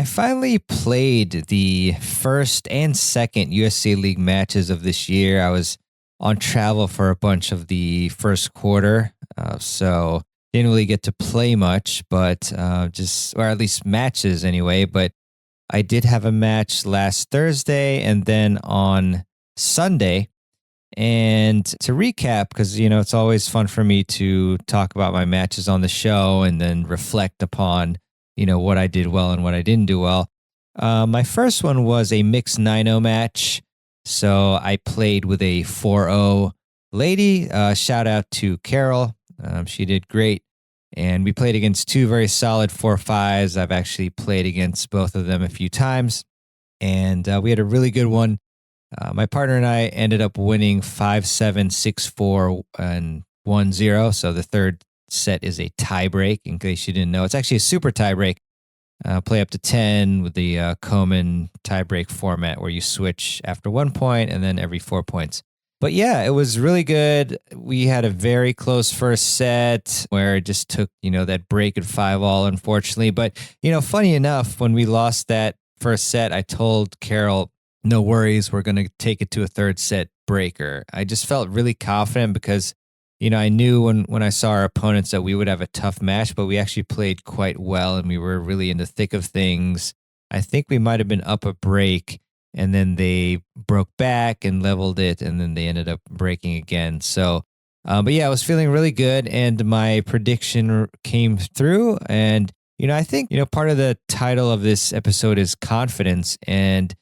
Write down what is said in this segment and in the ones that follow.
I finally played the first and second USTA League matches of this year. I was on travel for a bunch of the first quarter, so didn't really get to play much, but or at least matches anyway. But I did have a match last Thursday and then on Sunday. And to recap, because it's always fun for me to talk about my matches on the show and then reflect upon what I did well and what I didn't do well. My first one was a mixed 9-0 match. So I played with a 4-0 lady. Shout out to Carol. She did great. And we played against two very solid 4-5s. I've actually played against both of them a few times. And we had a really good one. My partner and I ended up winning 5-7, 6-4, and 1-0. So the third set is a tie break, in case you didn't know. It's actually a super tie break. Play up to 10 with the Komen tie break format where you switch after 1 point and then every 4 points. But yeah, it was really good. We had a very close first set where it just took, that break at 5-all, unfortunately. But, funny enough, when we lost that first set, I told Carol, no worries, we're going to take it to a third set breaker. I just felt really confident because, I knew when I saw our opponents that we would have a tough match, but we actually played quite well and we were really in the thick of things. I think we might have been up a break and then they broke back and leveled it and then they ended up breaking again. So, but yeah, I was feeling really good and my prediction came through. And, I think, part of the title of this episode is confidence, and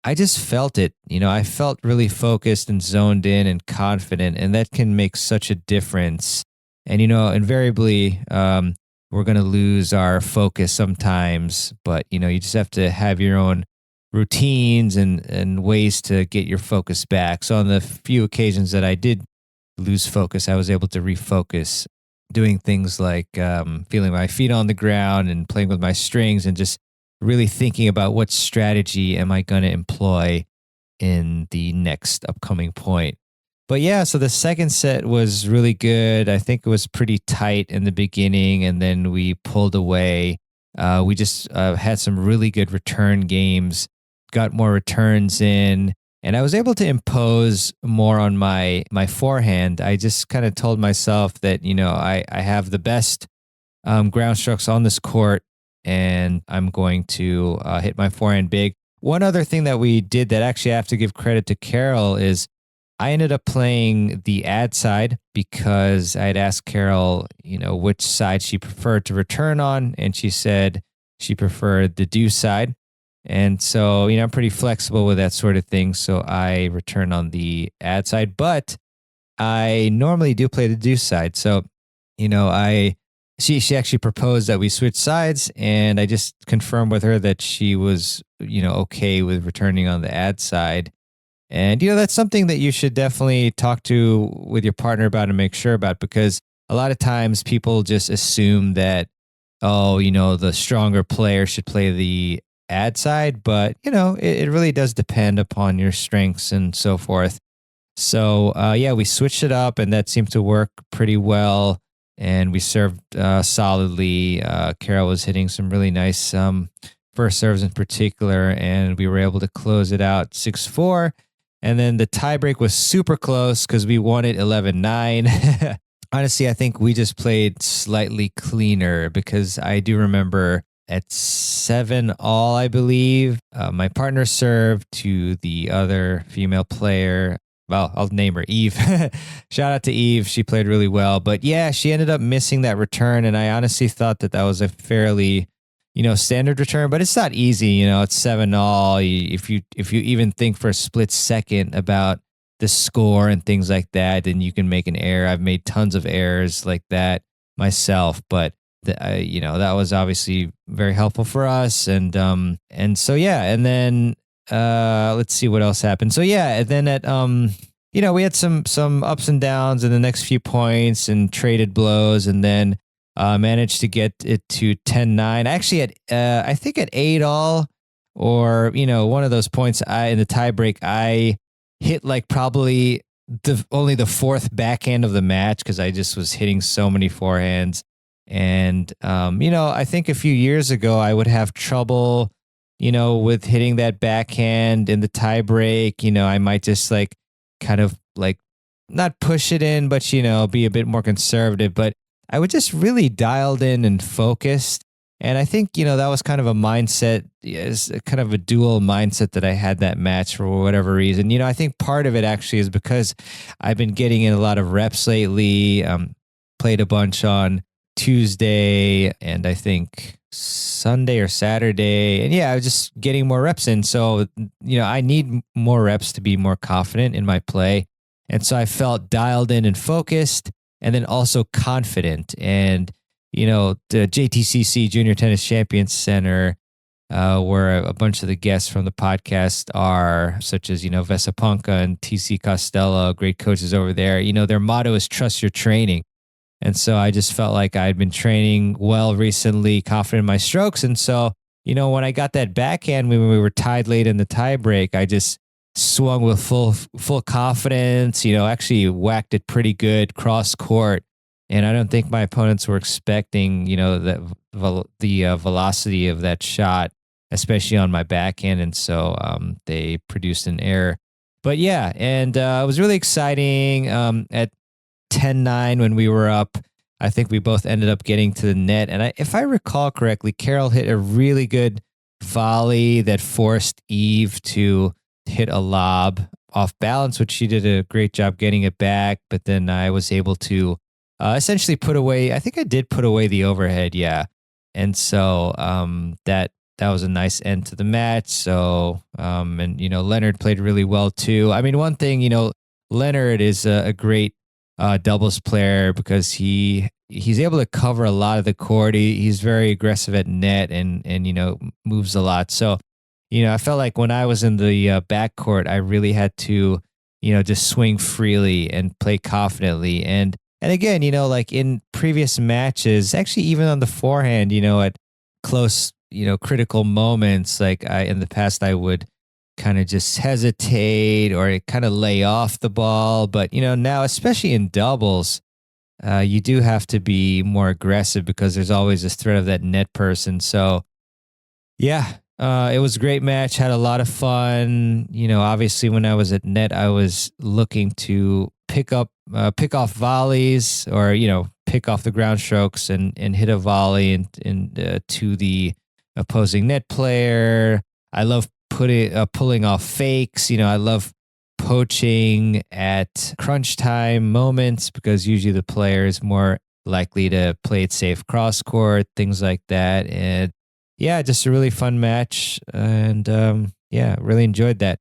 I just felt it. I felt really focused and zoned in and confident, and that can make such a difference. And, invariably, we're going to lose our focus sometimes, but, you just have to have your own routines and ways to get your focus back. So on the few occasions that I did lose focus, I was able to refocus, doing things like feeling my feet on the ground and playing with my strings and just really thinking about what strategy am I going to employ in the next upcoming point. But yeah, so the second set was really good. I think it was pretty tight in the beginning, and then we pulled away. We just had some really good return games, got more returns in, and I was able to impose more on my forehand. I just kind of told myself that, I have the best ground strokes on this court, and I'm going to hit my forehand big. One other thing that we did that actually I have to give credit to Carol is I ended up playing the ad side because I had asked Carol, which side she preferred to return on, and she said she preferred the deuce side. And so, I'm pretty flexible with that sort of thing, so I return on the ad side, but I normally do play the deuce side. So, She actually proposed that we switch sides, and I just confirmed with her that she was, okay with returning on the ad side. And, that's something that you should definitely talk to with your partner about and make sure about, because a lot of times people just assume that, the stronger player should play the ad side, but, it really does depend upon your strengths and so forth. So, yeah, we switched it up, and that seemed to work pretty well. And we served solidly. Carol was hitting some really nice first serves in particular, and we were able to close it out 6-4. And then the tiebreak was super close because we won it 11-9. Honestly, I think we just played slightly cleaner because I do remember at 7-all, I believe, my partner served to the other female player. Well, I'll name her Eve. Shout out to Eve. She played really well. But yeah, she ended up missing that return. And I honestly thought that was a fairly, standard return. But it's not easy. It's 7-all. If you even think for a split second about the score and things like that, then you can make an error. I've made tons of errors like that myself. But, that was obviously very helpful for us. And so, yeah. And then let's see what else happened. So yeah, and then at we had some ups and downs in the next few points and traded blows, and then managed to get it to 10-9. Actually, at I think at 8-all or one of those points, in the tiebreak I hit like probably only the fourth backhand of the match because I just was hitting so many forehands. And I think a few years ago I would have trouble with hitting that backhand in the tie break, I might just like kind of like not push it in, but be a bit more conservative. But I was just really dialed in and focused. And I think, that was kind of a mindset, is kind of a dual mindset that I had that match for whatever reason. I think part of it actually is because I've been getting in a lot of reps lately. Played a bunch on Tuesday and I think Sunday or Saturday. And yeah, I was just getting more reps in. So, I need more reps to be more confident in my play. And so I felt dialed in and focused and then also confident. And, the JTCC Junior Tennis Champions Center, where a bunch of the guests from the podcast are, such as, Vesapunka and TC Costello, great coaches over there. Their motto is trust your training. And so I just felt like I had been training well recently, confident in my strokes. And so, when I got that backhand, when we were tied late in the tie break, I just swung with full confidence, actually whacked it pretty good cross court. And I don't think my opponents were expecting, the velocity of that shot, especially on my backhand. And so they produced an error. But yeah, and it was really exciting at 10-9 when we were up. I think we both ended up getting to the net. And if I recall correctly, Carol hit a really good volley that forced Eve to hit a lob off balance, which she did a great job getting it back. But then I was able to essentially put away, I think I did put away the overhead, yeah. And so that was a nice end to the match. So, and, Leonard played really well too. I mean, one thing, Leonard is a great doubles player because he's able to cover a lot of the court. He's very aggressive at net and moves a lot. So, I felt like when I was in the backcourt, I really had to, just swing freely and play confidently. And again, like in previous matches, actually even on the forehand, at close, critical moments, like in the past, I would kind of just hesitate or kind of lay off the ball. But, now, especially in doubles, you do have to be more aggressive because there's always this threat of that net person. So, yeah, it was a great match. Had a lot of fun. Obviously, when I was at net, I was looking to pick off volleys or, pick off the ground strokes and hit a volley and to the opposing net player. I love pulling off fakes. I love poaching at crunch time moments because usually the player is more likely to play it safe cross court, things like that. And yeah, just a really fun match. And yeah, really enjoyed that.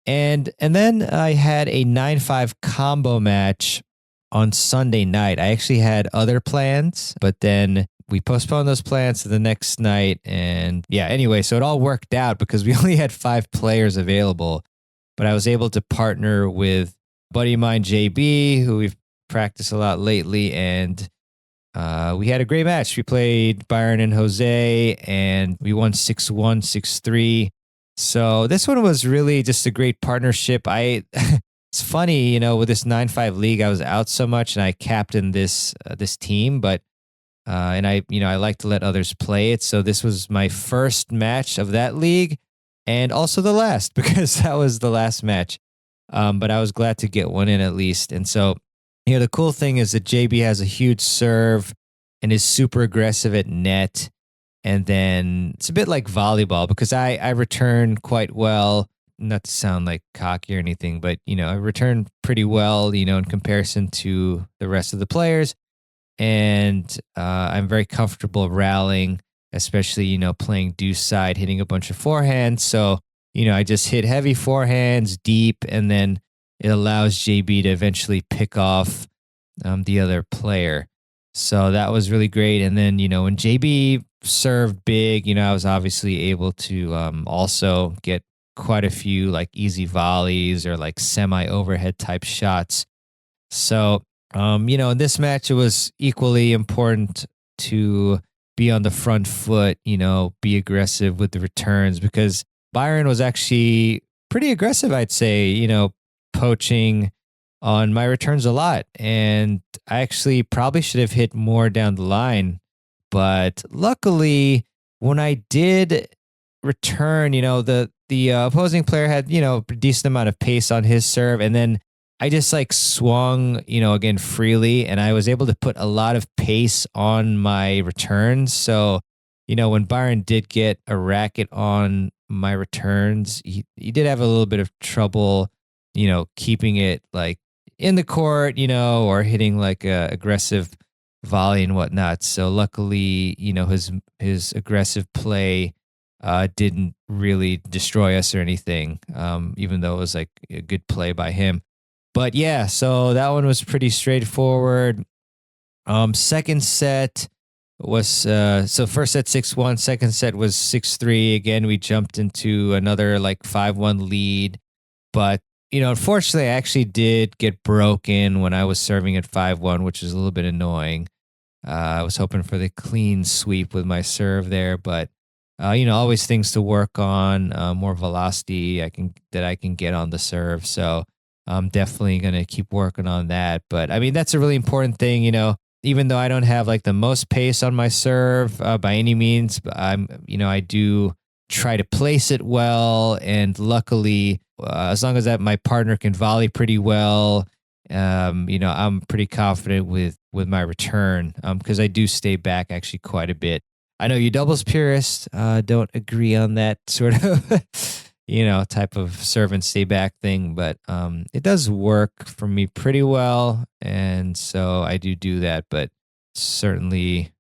And then I had a 9-5 combo match on Sunday night. I actually had other plans, but then we postponed those plans to the next night. And yeah, anyway, so it all worked out because we only had 5 players available, but I was able to partner with a buddy of mine, JB, who we've practiced a lot lately. And we had a great match. We played Byron and Jose and we won 6-1, 6-3. So this one was really just a great partnership. It's funny, with this 9-5 league, I was out so much and I captained this team, but and I like to let others play it. So this was my first match of that league and also the last because that was the last match. But I was glad to get one in at least. And so, the cool thing is that JB has a huge serve and is super aggressive at net. And then it's a bit like volleyball because I return quite well, not to sound like cocky or anything, but, I return pretty well, in comparison to the rest of the players. And I'm very comfortable rallying, especially, playing deuce side, hitting a bunch of forehands. So, I just hit heavy forehands deep, and then it allows JB to eventually pick off the other player. So that was really great. And then, when JB served big, I was obviously able to also get quite a few like easy volleys or like semi overhead type shots. So, in this match, it was equally important to be on the front foot, be aggressive with the returns because Byron was actually pretty aggressive, I'd say, poaching on my returns a lot. And I actually probably should have hit more down the line. But luckily, when I did return, the opposing player had, a decent amount of pace on his serve. And then I just like swung, again, freely. And I was able to put a lot of pace on my returns. So, when Byron did get a racket on my returns, he did have a little bit of trouble, keeping it like in the court, or hitting like a aggressive volley and whatnot. So luckily, his aggressive play didn't really destroy us or anything, even though it was like a good play by him. But yeah, so that one was pretty straightforward. Second set was so first set 6-1, second set was 6-3. Again, we jumped into another like 5-1 lead, but unfortunately, I actually did get broken when I was serving at 5-1, which is a little bit annoying. I was hoping for the clean sweep with my serve there, but always things to work on, more velocity I can get on the serve. So I'm definitely gonna keep working on that. But I mean, that's a really important thing. Even though I don't have like the most pace on my serve by any means, I do try to place it well, and luckily, as long as that my partner can volley pretty well, I'm pretty confident with my return, because I do stay back actually quite a bit. I know you doubles purists don't agree on that sort of type of serve and stay back thing, but it does work for me pretty well, and so I do that. But certainly,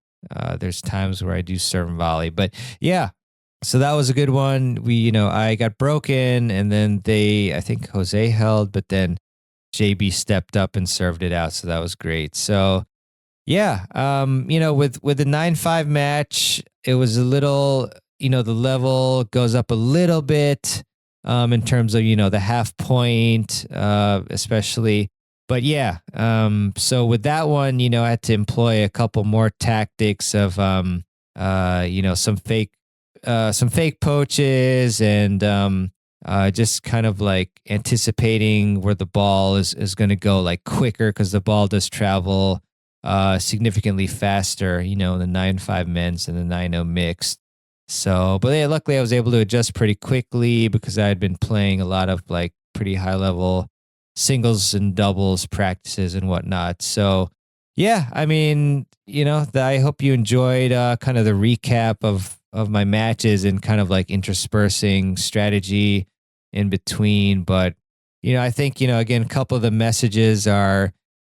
there's times where I do serve and volley. But yeah, so that was a good one. I got broken, and then I think Jose held, but then JB stepped up and served it out, so that was great. So yeah, with the 9-5 match, it was a little, the level goes up a little bit, in terms of the half point, especially. But yeah, so with that one, I had to employ a couple more tactics of some fake poaches, and just kind of like anticipating where the ball is going to go like quicker, because the ball does travel significantly faster, in the 9-5 men's and the 9-0 mixed. So, but yeah, luckily I was able to adjust pretty quickly because I had been playing a lot of like pretty high level singles and doubles practices and whatnot. So yeah, I mean, I hope you enjoyed kind of the recap of my matches and kind of like interspersing strategy in between. But, I think, again, a couple of the messages are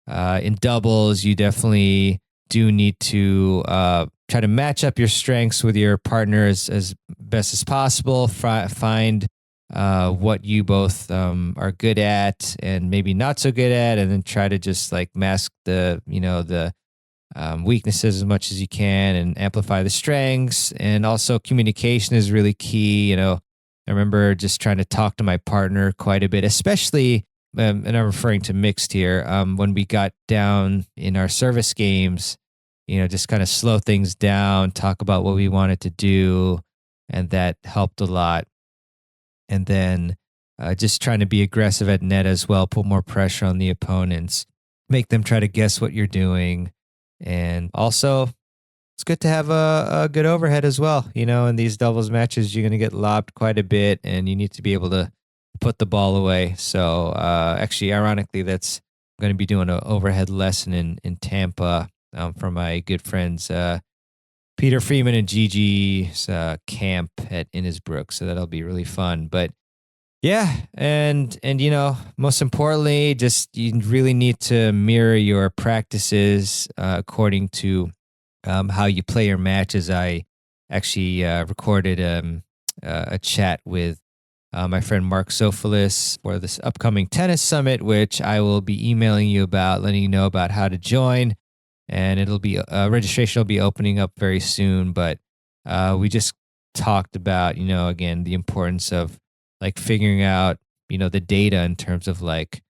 in doubles, you definitely do need to try to match up your strengths with your partners as best as possible. Find what you both are good at and maybe not so good at, and then try to just like mask the weaknesses as much as you can and amplify the strengths. And also communication is really key. I remember just trying to talk to my partner quite a bit, especially, and I'm referring to mixed here, when we got down in our service games, just kind of slow things down, talk about what we wanted to do. And that helped a lot. And then just trying to be aggressive at net as well, put more pressure on the opponents, make them try to guess what you're doing. And also, it's good to have a good overhead as well. In these doubles matches, you're going to get lobbed quite a bit, and you need to be able to put the ball away. So actually, ironically, that's I'm going to be doing an overhead lesson in Tampa from my good friends Peter Freeman and Gigi's camp at Innisbrook. So that'll be really fun. But yeah, and most importantly, just you really need to mirror your practices according to how you play your matches. I actually recorded a chat with my friend Mark Sofolis for this upcoming tennis summit, which I will be emailing you about, letting you know about how to join. And it'll be registration will be opening up very soon. But we just talked about, again, the importance of like figuring out, the data in terms of like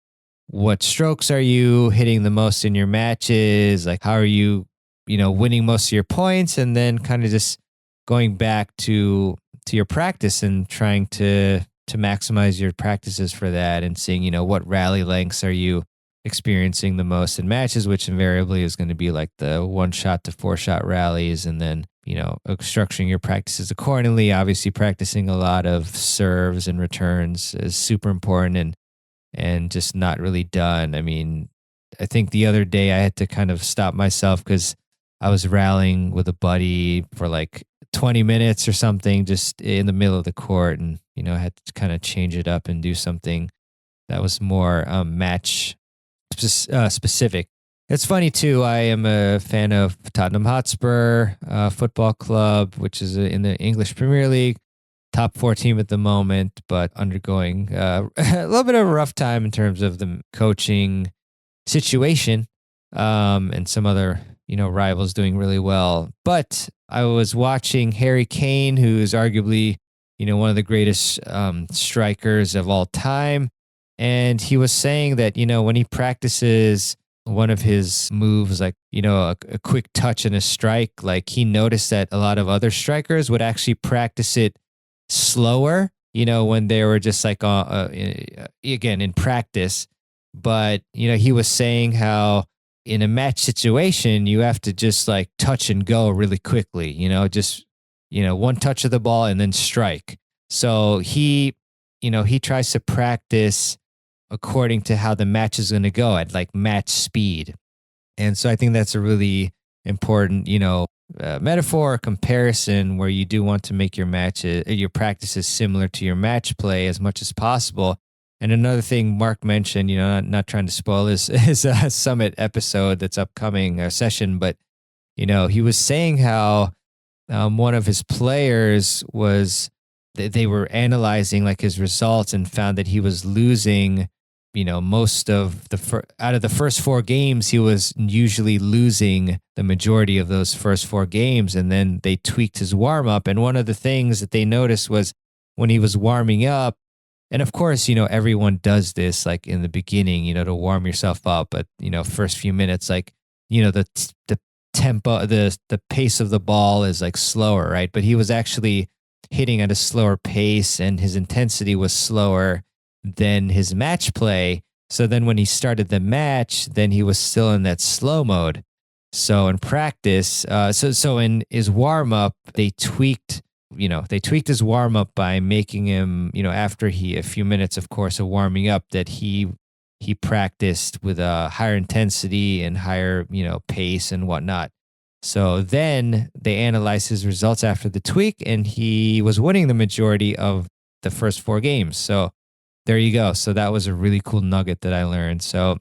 what strokes are you hitting the most in your matches? Like, how are you, winning most of your points? And then kind of just going back to your practice and trying to maximize your practices for that, and seeing, what rally lengths are you experiencing the most in matches, which invariably is going to be like the 1-shot to 4-shot rallies. And then structuring your practices accordingly. Obviously, practicing a lot of serves and returns is super important, and just not really done. I mean, I think the other day I had to kind of stop myself because I was rallying with a buddy for like 20 minutes or something, just in the middle of the court, and I had to kind of change it up and do something that was more match specific. It's funny too. I am a fan of Tottenham Hotspur Football Club, which is in the English Premier League, top 4 team at the moment, but undergoing a little bit of a rough time in terms of the coaching situation, and some other rivals doing really well. But I was watching Harry Kane, who is arguably one of the greatest strikers of all time, and he was saying that when he practices one of his moves, like a quick touch and a strike, like he noticed that a lot of other strikers would actually practice it slower, when they were just like again in practice. But he was saying how in a match situation you have to just like touch and go really quickly, just one touch of the ball and then strike. So he tries to practice according to how the match is going to go at like match speed. And so I think that's a really important, metaphor or comparison, where you do want to make your practices similar to your match play as much as possible. And another thing Mark mentioned, not trying to spoil his summit episode that's upcoming session, but he was saying how one of his players they were analyzing like his results and found that he was losing. Most of out of the first 4 games, he was usually losing the majority of those first 4 games. And then they tweaked his warm up. And one of the things that they noticed was when he was warming up, and of course, everyone does this like in the beginning, to warm yourself up. But, first few minutes, like, the tempo, the pace of the ball is like slower, right? But he was actually hitting at a slower pace and his intensity was slower than his match play. So then when he started the match, then he was still in that slow mode. So in practice, so in his warm up, they tweaked his warm up by making him, after a few minutes, of course, of warming up, that he practiced with a higher intensity and higher, pace and whatnot. So then they analyzed his results after the tweak, and he was winning the majority of the first 4 games. So there you go. So that was a really cool nugget that I learned. So,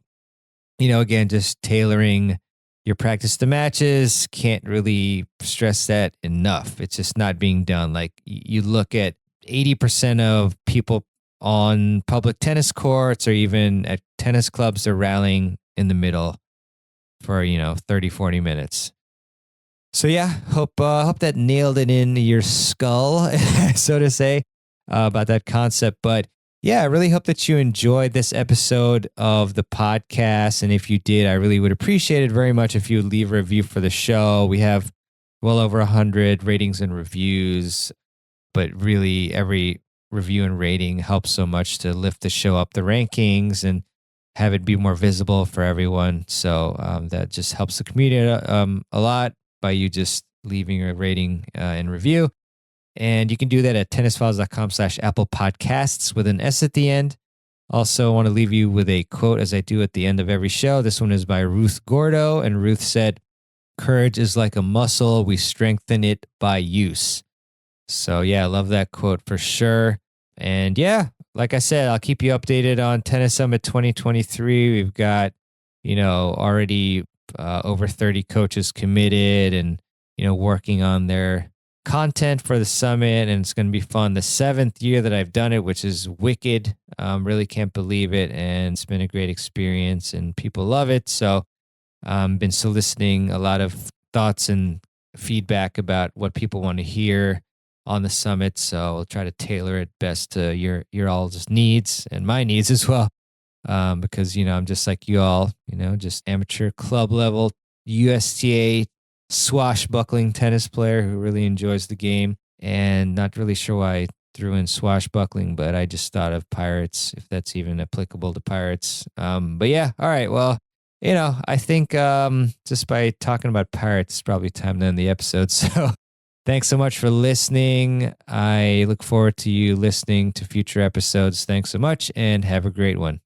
again, just tailoring your practice to matches, can't really stress that enough. It's just not being done. Like you look at 80% of people on public tennis courts or even at tennis clubs, they're rallying in the middle for, 30, 40 minutes. So yeah, hope that nailed it in your skull, so to say, about that concept. But yeah, I really hope that you enjoyed this episode of the podcast. And if you did, I really would appreciate it very much if you would leave a review for the show. We have well over 100 ratings and reviews, but really every review and rating helps so much to lift the show up the rankings and have it be more visible for everyone. So that just helps the community a lot by you just leaving a rating and review. And you can do that at tennisfiles.com/Apple Podcasts with an S at the end. Also, I want to leave you with a quote as I do at the end of every show. This one is by Ruth Gordo. And Ruth said, "Courage is like a muscle. We strengthen it by use." So yeah, I love that quote for sure. And yeah, like I said, I'll keep you updated on Tennis Summit 2023. We've got, already over 30 coaches committed and, working on their content for the summit, and it's going to be fun. The 7th year that I've done it, which is wicked. Really can't believe it, and it's been a great experience, and people love it. So, been soliciting a lot of thoughts and feedback about what people want to hear on the summit. So I'll try to tailor it best to your all's needs and my needs as well, because I'm just like you all, just amateur club level USTA swashbuckling tennis player who really enjoys the game, and not really sure why I threw in swashbuckling, but I just thought of pirates, if that's even applicable to pirates. But yeah, all right. Well, I think just by talking about pirates, it's probably time to end the episode. So Thanks so much for listening. I look forward to you listening to future episodes. Thanks so much and have a great one.